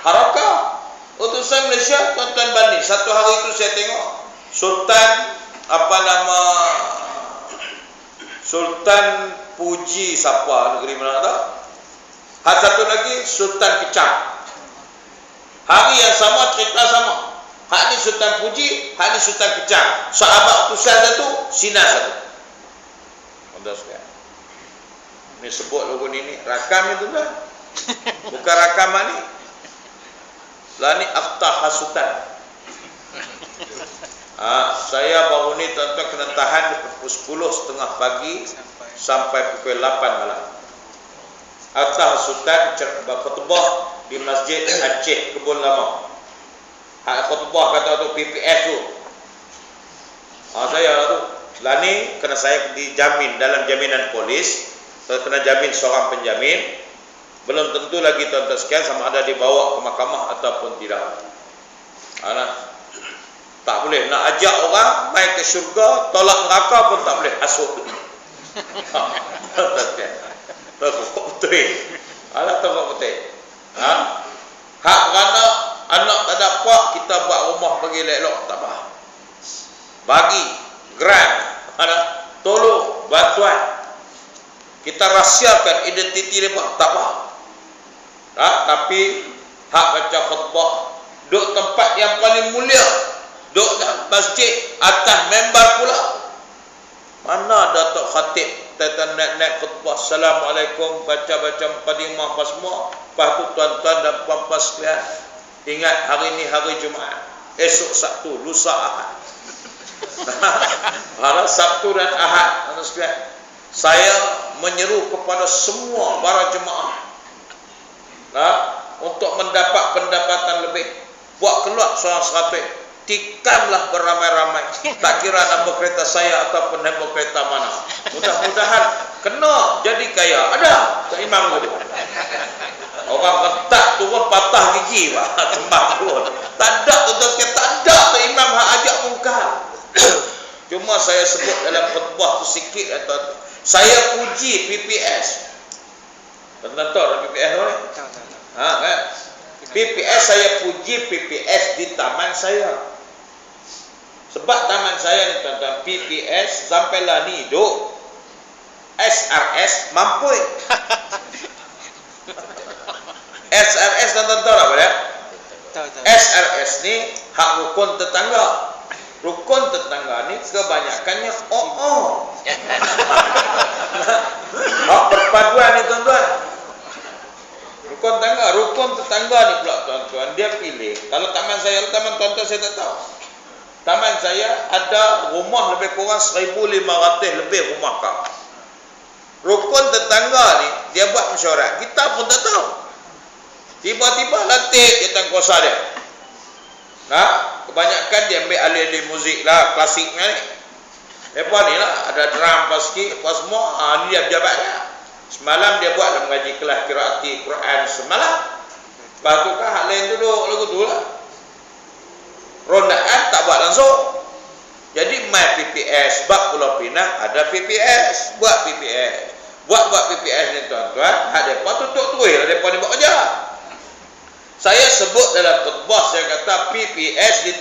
Harakah Utusan Malaysia, tuan-tuan banding. Satu hari itu saya tengok Sultan Sultan Puji siapa negeri mana tak? Satu lagi Sultan Kecam. Hari yang sama, cerita sama. Hak ni Sultan Puji, hak ni Sultan Kecam. Sahabat utusan satu, sinar satu. Tuan-tuan sekalian, ni sebut logo ni rakam itu kan? Bukan rakaman ni. Lah ni aftah hasutan. Saya baru ni tuan-tuan kena tahan pukul 10.30 pagi sampai pukul 8 malam. Aftah hasutan khutbah di Masjid Aceh Kebun Lama. Hak khutbah kata tu PPS tu. Saya tu. Lah ni kena saya dijamin dalam jaminan polis. Saya kena jamin seorang penjamin. Belum tentu lagi tuan-tuan sekalian sama ada dibawa ke mahkamah ataupun tidak. Tak boleh nak ajak orang main ke syurga, tolak neraka pun tak boleh, hasut. Tokok betul. Tokok betul. Hak beranak, anak tak dapat, kita buat rumah bagi elok, tak apa. Bagi grant, tolong bantuan. Kita rahsiakan identiti mereka, tak apa. Tapi hak baca khutbah duduk tempat yang paling mulia, duduk dalam masjid atas membar pula. Mana Datuk Khatib naik khutbah, Assalamualaikum, baca-baca mukadimah apa semua. Lepas tu tuan-tuan dan puan-puan sekalian, ingat hari ni hari Jumaat, esok Sabtu, lusa Ahad. Sabtu dan Ahad, saya menyeru kepada semua para jemaah untuk mendapat pendapatan lebih, buat keluar seorang 100, tikamlah beramai-ramai, tak kira nama kereta saya ataupun nama kereta mana. Mudah-mudahan kena jadi kaya. Ada tak imam tu? Orang ketak turun patah gigi tembak turun. Tak ada tuan-tuan, tak ada tak imam hak ajak mungkar. Cuma saya sebut dalam khutbah tu sikit atau saya puji PPS. Tuan-tuan tahu PPS tu ni? Kan? PPS, saya puji PPS di taman saya. Sebab taman saya ni tuan-tuan, PPS sampailah ni duk SRS mampu. SRS tuan-tuan tahu apa dia? SRS ni hak rukun tetangga. Rukun tetangga ni kebanyakannya hak perpaduan ni tuan-tuan. Rukun tetangga ni pula tuan-tuan, dia pilih. Kalau taman saya, taman tuan-tuan saya tak tahu. Taman saya ada rumah lebih kurang 1,500 lebih rumah kau. Rukun tetangga ni dia buat mesyuarat, kita pun tak tahu. Tiba-tiba lantik dia tangkuasa dia. Kebanyakan dia ambil alih-alih muzik lah, klasik ni. Lepas ni lah, ada drum pas sikit, apa semua. Ni dia pejabatnya. Semalam dia buat dalam mengaji kelas qiraati Quran semalam. Lepas tu kan hak lain duduk lagu tu lah. Rondaan tak buat langsung. Jadi mai PPS, bab Pulau Pinang ada PPS, buat PPS. Buat PPS ni tuan-tuan, hak depa tutup tuih lah depa ni buat kerja. Saya sebut dalam khutbah, saya kata PPS di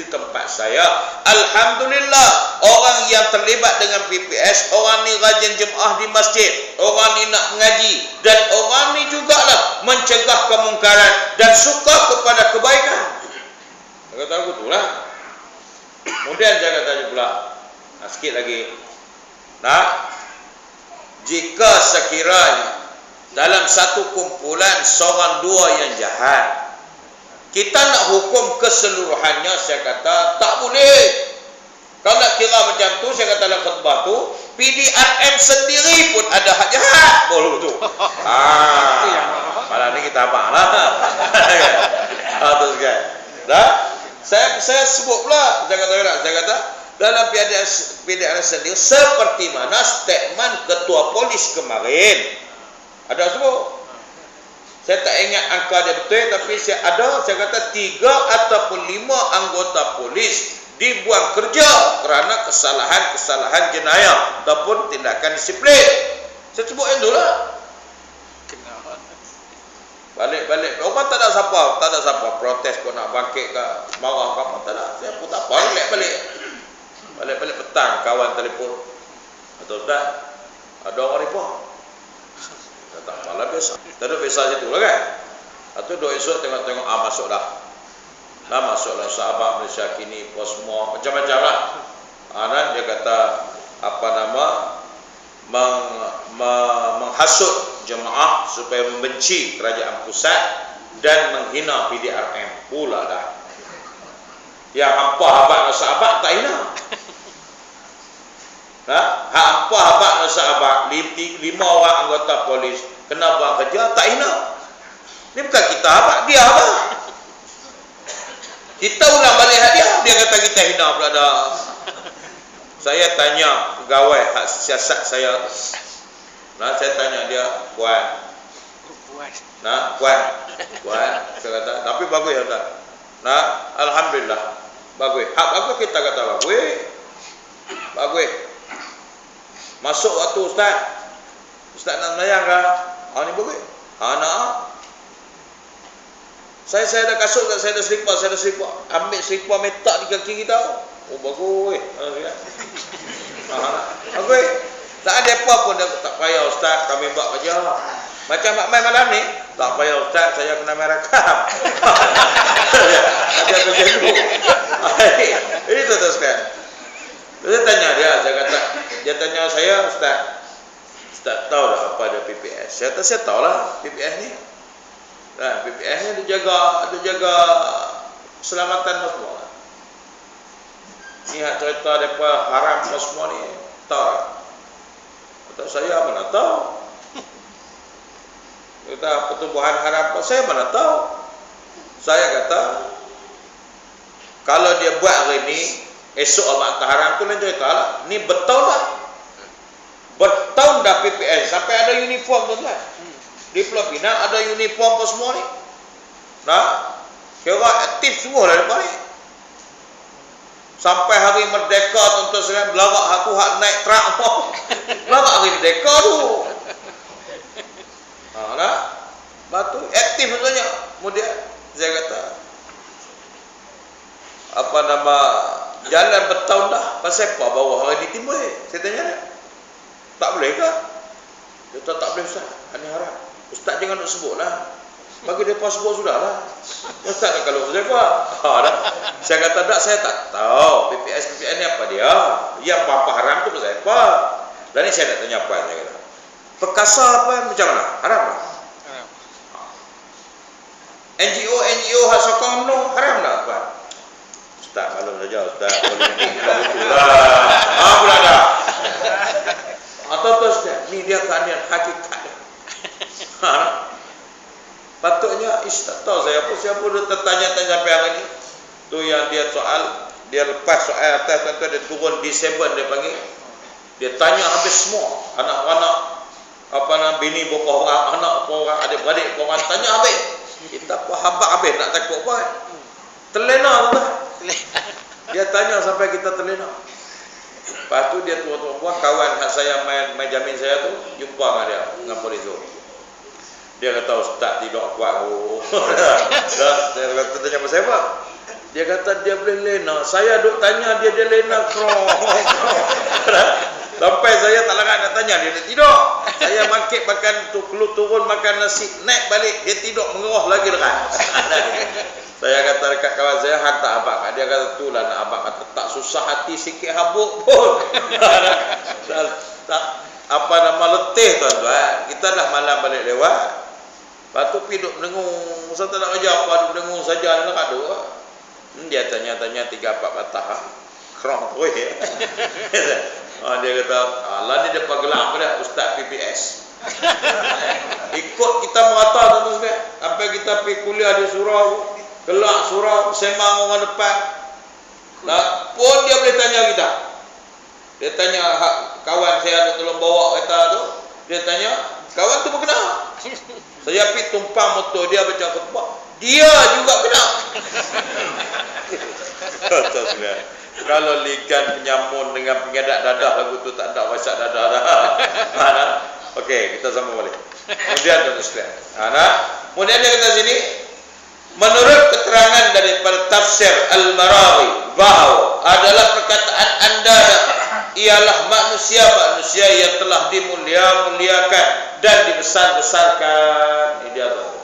tempat saya, alhamdulillah, orang yang terlibat dengan PPS, orang ni rajin jemaah di masjid, orang ni nak mengaji, dan orang ni jugalah mencegah kemungkaran dan suka kepada kebaikan. Saya kata aku tu lah. Kemudian saya kata pula, sikit lagi, jika sekiranya dalam satu kumpulan seorang dua yang jahat, kita nak hukum keseluruhannya, saya kata tak boleh. Kalau nak kira macam tu, saya kata dalam khutbah tu, PDRM sendiri pun ada hak jahat. Boleh tu. Malah ni kita abang lah. Terus kan. Saya sebut pula, saya kata dalam PDRM sendiri, seperti mana statement ketua polis kemarin. Ada sebut. Saya tak ingat angka dia betul, tapi saya kata 3 ataupun 5 anggota polis dibuang kerja kerana kesalahan jenayah ataupun tindakan disiplin. Saya sebut yang itulah. Balik. Orang tak ada siapa protes kau nak bangkit ke, marah ke apa, tak ada. Saya pun tak apa, balik petang, kawan telefon. Atau dah, ada orang report. Tak malah biasa. Tak ada biasa situ lah kan. Atau dua esok tengok-tengok, masuk dah. Masuklah sahabat Malaysia kini, semua macam-macam lah. Dan dia kata, menghasut jemaah supaya membenci kerajaan pusat dan menghina PDRM pula dah. Yang apa habak nak sahabat tak hina. Apa habak nak sahabat 5 orang anggota polis kena buang kerja tak hina. Ni bukan kita habak, dia habak. Kita ulang balik dia kata kita hina pula dah. Saya tanya pegawai hak siasat saya. Saya tanya dia, puan. Puan. Saya kata, tapi bagus ya tak? Alhamdulillah. Bagus. Hak bagus kita kata bagus. Masuk waktu Ustaz nak semayang ke? Ni bagus. Nak. Saya ada kasut, saya ada selipar. Ambil selipar metak di kaki kita. Bagus. Bagus. Tak ada apa pun, tak payah Ustaz, kami buat kerja. Macam Mak Mai malam ni, tak payah Ustaz, saya kena merekam. Ada kerja dulu. Ini tu Ustaz. Saya tanya dia tanya saya, Ustaz tahu dah apa ada PPS? Saya tahu lah PPS ni. PPS ni dia jaga keselamatan semua. Ni hak cerita depa haram semua ni, tahu. Atau saya mana tahu. Kita pertubuhan haram, saya mana tahu. Saya kata, kalau dia buat hari ni, esok abang tak haram tu lain cerita lah. Ni bertahun dah PPS, sampai ada uniform tu kan. Di Pulau Pinang ada uniform apa semua ni. Kira aktif semua lah depan ni. Sampai hari merdeka tuan-tuan sekalian, belagak hak tu hak naik truk mau. Belagak hari merdeka tu. Batu aktif betulnya. Kemudian saya kata, jalan bertahun dah, pasal apa bawa hari ditimbul? Saya tanya dia, tak boleh ke? Dia kata tak boleh Ustaz, ini haram. Ustaz jangan nak sebut lah. Bagi dia sebut sudah lah. Ustaz nak kalau saya apa? Saya kata tak, saya tak tahu PPS ni apa dia. Yang apa haram tu pasal apa? Dan ni saya nak tanya apa dia kata. Perkasa apa macam mana? Haram tak? NGO hak sokong tu haram tak apa? Ustaz maklum saja Ustaz. Pula dah. Atau terus ni dia keadaan hakikat. Patutnya tak tahu saya apa, siapa dia tertanya-tanya sampai hari ni. Tu yang dia soal, dia lepas soal atas tu dia turun D7 dia panggil. Dia tanya habis semua. Anak-anak, bini berapa orang, anak berapa orang, adik-beradik berapa orang, tanya habis. Kita pun habak habis, nak takut apa kan. Terlena tu lah. Dia tanya sampai kita terlena. Lepas tu dia tua-tua kawan hak saya main jamin saya tu, jumpa dengan dia, dengan polis tu. Dia kata Ustaz tidak kuat. Dia kata tanya apa saya apa? Dia kata dia boleh lena. Saya duk tanya dia lena krong. Sampai saya tak larat nak tanya dia tidur. Saya bangkit makan tu turun makan nasi, naik balik dia tidur mengerah lagi dekat. Saya kata dekat kawan saya hantar abang. Dia kata tu lah nak abang kata tak susah hati sikit habuk pun. Letih tuan-tuan. Kita dah malam balik lewat. Lepas tu pergi duduk mendengung. Masa tak nak kerja apa, duduk mendengung saja dengan kadu. Dia tanya-tanya 3-4 patah. Kerong tu ya. Dia kata, lah ni dia pagelang apa dah, Ustaz PPS. Ikut kita merata tuan-tuan sekalian. Sampai kita pergi kuliah di surau, kelak surau, sembang orang depan. Pun dia boleh tanya kita. Dia tanya kawan saya nak tolong bawa kereta tu. Dia tanya, kawan tu berkena. Saya pergi tumpang motor dia baca khutbah. Dia juga kena. Kalau ligan penyamun dengan pengedak dadah lagu tu tak ada wasak dadah dah. Okey, kita sambung balik. Kemudian tuan-tuan sekalian. Kemudian dia kata sini, menurut keterangan daripada tafsir Al-Marawi, bahawa adalah perkataan anda ialah manusia-manusia yang telah dimuliakan dan dibesar-besarkan. Ini dia tahu.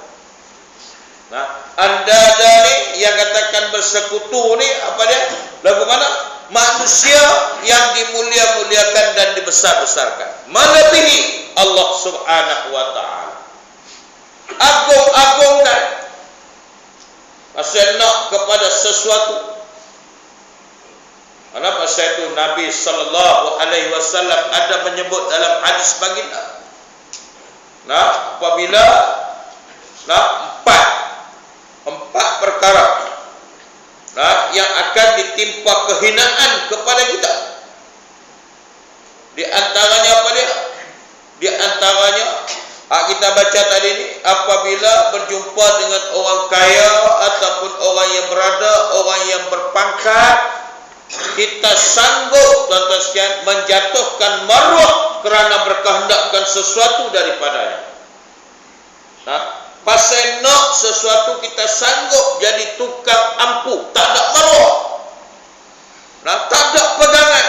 Nah, anda ni yang katakan bersekutu ni apa dia? Lagu mana? Manusia yang dimuliakan dan dibesar-besarkan, melebihi Allah Subhanahu wa taala. Agung-agungkan. Pasal nak kepada sesuatu. Kenapa pasal itu Nabi sallallahu alaihi wasallam ada menyebut dalam hadis baginda. Nah, apabila empat perkara yang akan ditimpa kehinaan kepada kita. Di antaranya apa dia? Di antaranya kita baca tadi ni, apabila berjumpa dengan orang kaya ataupun orang yang berada, orang yang berpangkat, kita sanggup tuan-tuan sekalian menjatuhkan maruah kerana berkehendakkan sesuatu daripadanya. Nah, pasal nak sesuatu kita sanggup jadi tukang ampuh, tak ada maruah. Nah, tak ada pegangan.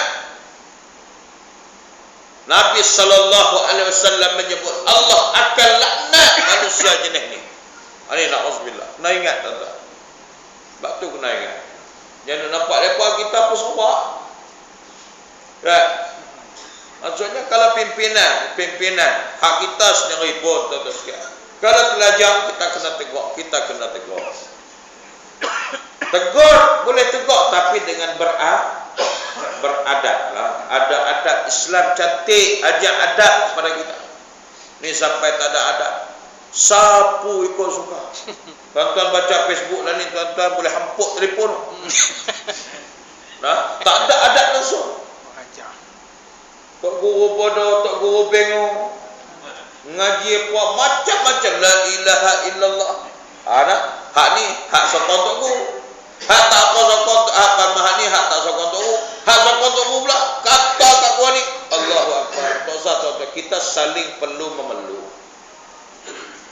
Nabi sallallahu alaihi wasallam menyebut Allah akan laknat manusia jenis ni. Ini na'udzubillah. Kena ingat tuan-tuan. Sebab tu kena ingat. Jangan nampak lepas kita pun sebab. Right. Maksudnya kalau pimpinan hak kita sendiri pun tuan-tuan sekalian. Kalau pelajar kita kena tegur. Tegur boleh tegur tapi dengan beradab lah. Ada adab Islam cantik, ajar adab kepada kita. Ni sampai tak ada adab, sapu ikut suka. Tuan-tuan baca Facebook lah ni, tuan-tuan boleh hampuk telefon. Nah, tak ada adab langsung. Tok guru bodoh, tok guru bengong. Ngaji apa macam-macam, la ilaha illallah. Hak ni hak sokong tok guru. Hak tak apa sokong, hak hak ni hak tak sokong tok guru. Hak sokong tok guru pula kata tak kuat ni. Allahu akbar. Tuan-tuan, kita saling perlu memeluk.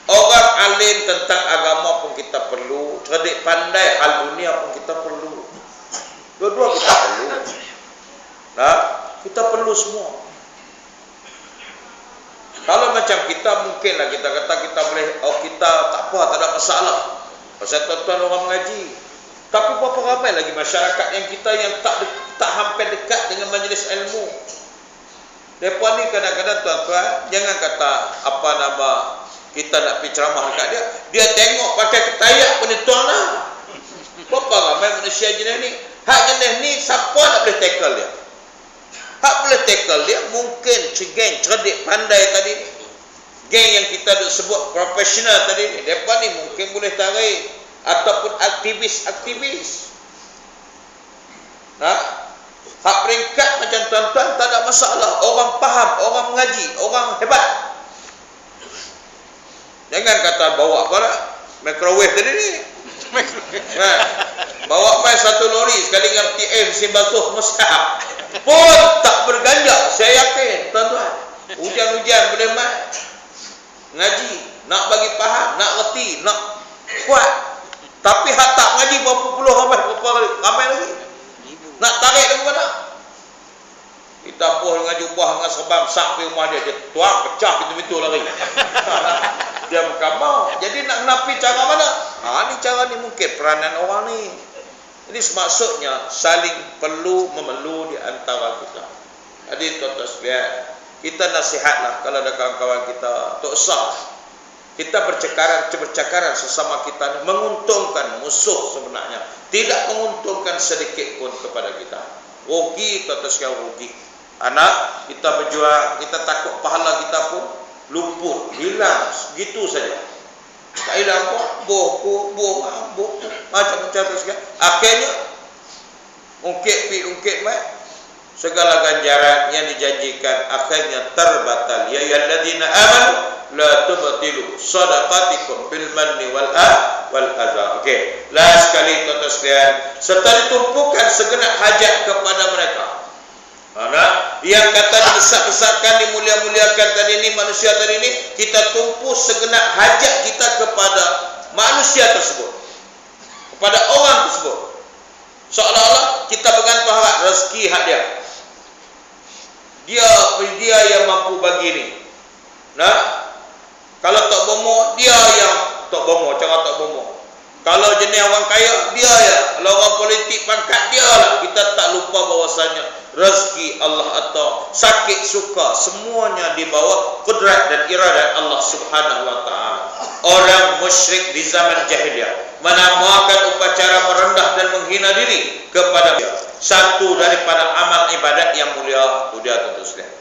Orang alim tentang agama pun kita perlu, cerdik pandai hal dunia pun kita perlu. Dua-dua kita perlu. Nah, kita perlu semua. Kalau macam kita, mungkinlah kita kata kita boleh, kita tak apa, tak ada masalah. Pasal tuan-tuan orang mengaji. Tapi berapa ramai lagi masyarakat yang kita yang tak hampir dekat dengan majlis ilmu. Mereka ni kadang-kadang tuan-tuan, jangan kata apa nama kita nak pergi ceramah dekat dia, dia tengok pakai ketayap pun dia tuan lah. Berapa ramai manusia jenis ni. Hak jenis ni siapa nak boleh tackle dia? Hak boleh tackle dia mungkin geng cerdik pandai tadi ni, geng yang kita sebut profesional tadi ni. Mereka ni mungkin boleh tarik, ataupun aktivis. Hak peringkat macam tuan-tuan tak ada masalah. Orang faham, orang mengaji, orang hebat. Jangan kata bawa apa lah, microwave tadi ni. Bawa main satu lori sekali RTM mesin basuh mushaf pun tak berganjak. Saya yakin tuan-tuan, hujan-hujan boleh main ngaji, nak bagi faham, nak reti, nak kuat. Tapi hak tak ngaji berapa puluh ramai lagi nak tarik lagu mana. Kita buah dengan jubah dengan sebab sak pergi rumah dia tuak pecah pintu-pintu lari. Dia bukan mau. Jadi nak menapi cara mana? Ni cara ni mungkin peranan orang ni. Jadi maksudnya saling perlu memeluk di antara kita. Jadi tuan-tuan sekalian, kita nasihatlah kalau ada kawan-kawan kita, tak usah kita bercakaran sesama kita, menguntungkan musuh sebenarnya, tidak menguntungkan sedikit pun kepada kita. Rugi tuan-tuan sekalian, rugi. Anak kita berjuang, kita takut pahala kita pun luput, hilang gitu saja. Tak hilang apa? Boh macam-macam tu sekalian. Akhirnya ungkit segala ganjaran yang dijanjikan akhirnya terbatal. Ya ayyuhalladzina amanu la tubtilu shadaqatikum bil manni wal adha. Okey. Last sekali tuan-tuan sekalian, serta ditumpukan segenap hajat kepada mereka. Yang kata dibesar-besarkan, dimulia-muliakan tadi ini, manusia tadi ini, kita tumpu segenap hajat kita kepada manusia tersebut, kepada orang tersebut. Seolah-olah kita bergantung harap rezeki hak dia. Dia yang mampu bagi ni. Kalau tak bomo, dia yang tak bomo, cara tak bomo. Kalau jenis orang kaya, dia ya. Kalau orang politik pangkat, dia lah. Kita tak lupa bahwasanya rezeki Allah atau sakit suka semuanya di bawah kudrat dan iradat Allah Subhanahu wa taala. Orang musyrik di zaman jahiliyah menamakan upacara merendah dan menghina diri kepada dia satu daripada amal ibadat yang mulia. Itu dia tentu sekalian.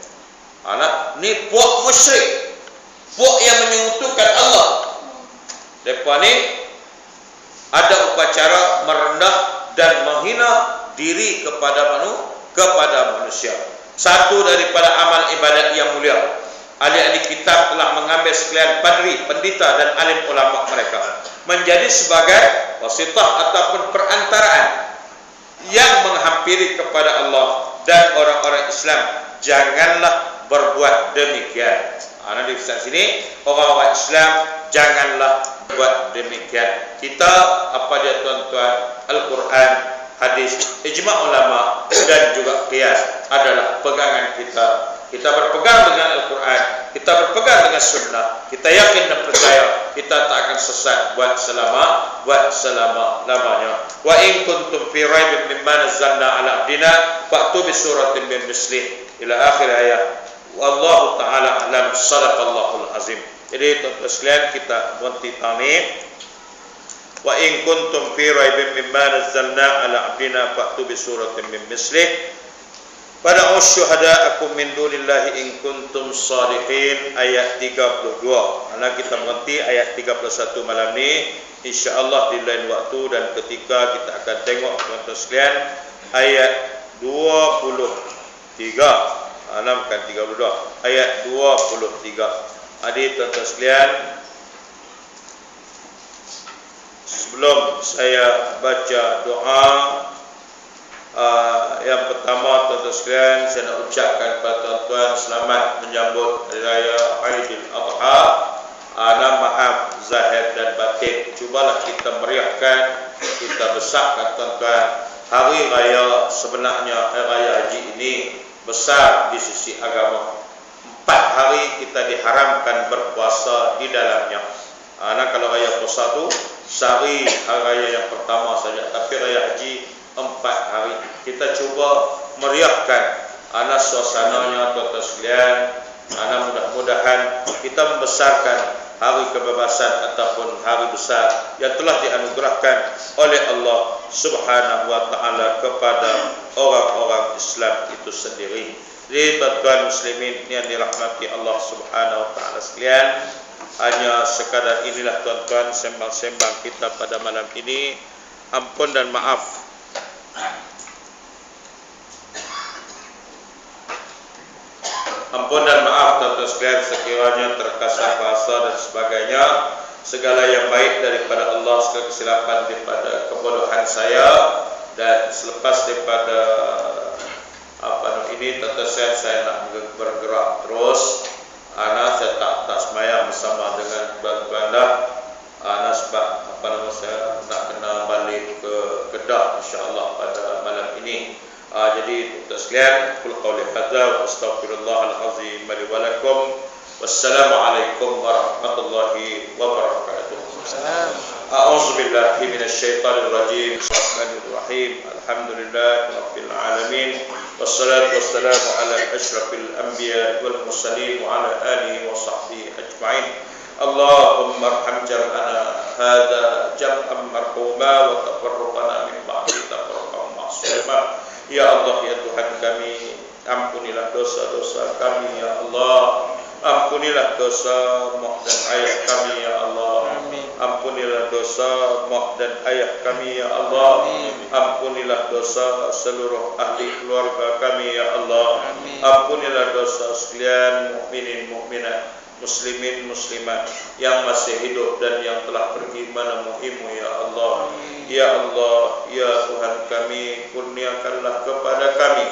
Ni puak musyrik, puak yang menyekutukan Allah. Depa ni ada upacara merendah dan menghina diri kepada manusia. Satu daripada amal ibadat yang mulia. Ahli-ahli kitab telah mengambil sekalian padri, pendeta dan alim ulama mereka menjadi sebagai wasitah ataupun perantaraan yang menghampiri kepada Allah dan orang-orang Islam. Janganlah berbuat demikian. Nanti di sini orang-orang Islam janganlah buat demikian. Kita apa dia tuan-tuan, Al-Quran, hadis, ijma' ulama dan juga qiyas adalah pegangan kita. Kita berpegang dengan Al-Quran, kita berpegang dengan sunnah, kita yakin dan percaya kita tak akan sesat buat selama-lamanya. Wa in kuntum fi raibin mimma nazzalna ala abdina fa'tu bi suratin min mislih ila akhir ayat. Wallahu ta'ala alam. Sadaqallahul azim. Jadi tuan-tuan sekalian, kita berhenti tani. Wa in kuntum fi raibin mimma nazzalna ala abdina fa'tu bi suratin min mislih Pada'u syuhada'akum min dunillahi in kuntum sadiqin. Ayat 32. Karena kita berhenti ayat 31 malam ni. InsyaAllah di lain waktu dan ketika kita akan tengok tuan-tuan sekalian ayat 23. Bukan 32. Ayat 23. Adik tuan-tuan sekalian, sebelum saya baca doa, yang pertama tuan-tuan sekalian, saya nak ucapkan kepada tuan-tuan selamat menyambut Hari Raya Aidil Adha. Maaf zahir dan batin. Cubalah kita meriahkan, kita besarkan tuan-tuan. Hari Raya sebenarnya, Hari Raya Haji ini besar di sisi agama. 4 hari kita diharamkan berpuasa di dalamnya. Kalau Raya Puasa tu sehari, Hari Raya yang pertama saja. Tapi Raya Haji 4 hari. Kita cuba meriahkan suasananya tuan-tuan sekalian. Mudah-mudahan kita membesarkan hari kebebasan ataupun hari besar yang telah dianugerahkan oleh Allah Subhanahu wa taala kepada orang-orang Islam itu sendiri. Jadi tuan-tuan muslimin yang dirahmati Allah Subhanahu wa taala sekalian, hanya sekadar inilah tuan-tuan sembang-sembang kita pada malam ini. Ampun dan maaf tuan-tuan sekalian sekiranya terkasar bahasa dan sebagainya. Segala yang baik daripada Allah, segala kesilapan daripada kebodohan saya, dan selepas daripada ini tuan-tuan saya nak bergerak terus. Saya tak semayang bersama dengan tuan-tuan dah. Sebab saya nak kena balik ke Kedah insya-Allah pada malam ini. Jadi tuan sekalian, qul qawli hadza wa astaghfirullahal azim li wa lakum. Wassalamualaikum warahmatullahi wabarakatuh. A'udzu billahi minasy syaithanir rajim. Bismillahirrahmanirrahim. Alhamdulillahirabbil alamin. Wassalatu wassalamu ala asyrafil anbiya wal mursalin wa ala alihi wa sahbihi ajma'in. Allahumma arham jam'ana hadza jam'an marhuma wa tafarraqana min ba'di tafarraqan ma'suma. Ya Allah, ya Tuhan kami, ampunilah dosa-dosa kami ya Allah. Ampunilah dosa mak dan ayah kami ya Allah. Ampunilah dosa mak dan ayah kami ya Allah. Ampunilah dosa seluruh ahli keluarga kami ya Allah. Ampunilah dosa sekalian mukminin mukminat, muslimin muslimat yang masih hidup dan yang telah pergi menemuimu ya Allah. Ya Allah, ya Tuhan kami, kurniakanlah kepada kami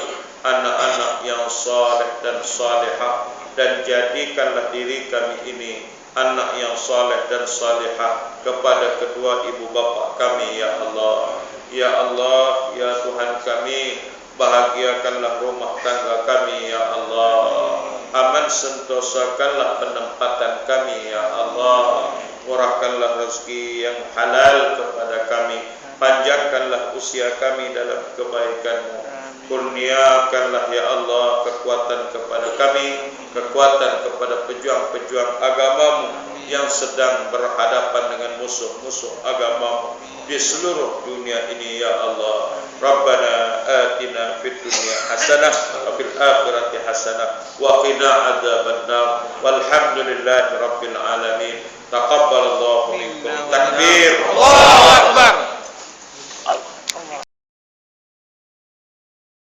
anak-anak yang saleh dan salihah, dan jadikanlah diri kami ini anak yang saleh dan salihah kepada kedua ibu bapa kami ya Allah. Ya Allah, ya Tuhan kami, bahagiakanlah rumah tangga kami ya Allah. Aman sentosakanlah penempatan kami ya Allah. Murahkanlah rezeki yang halal kepada kami. Panjangkanlah usia kami dalam kebaikan-Mu. Kurniakanlah ya Allah kekuatan kepada kami, kekuatan kepada pejuang-pejuang agama-Mu yang sedang berhadapan dengan musuh-musuh agama-Mu di seluruh dunia ini ya Allah. Rabbana atina fid dunya hasanah wa fil akhirati hasanah wa qina adzabannar. Walhamdulillahi rabbil alamin. Taqabbalallahu minkum. Takbir. Allahu akbar.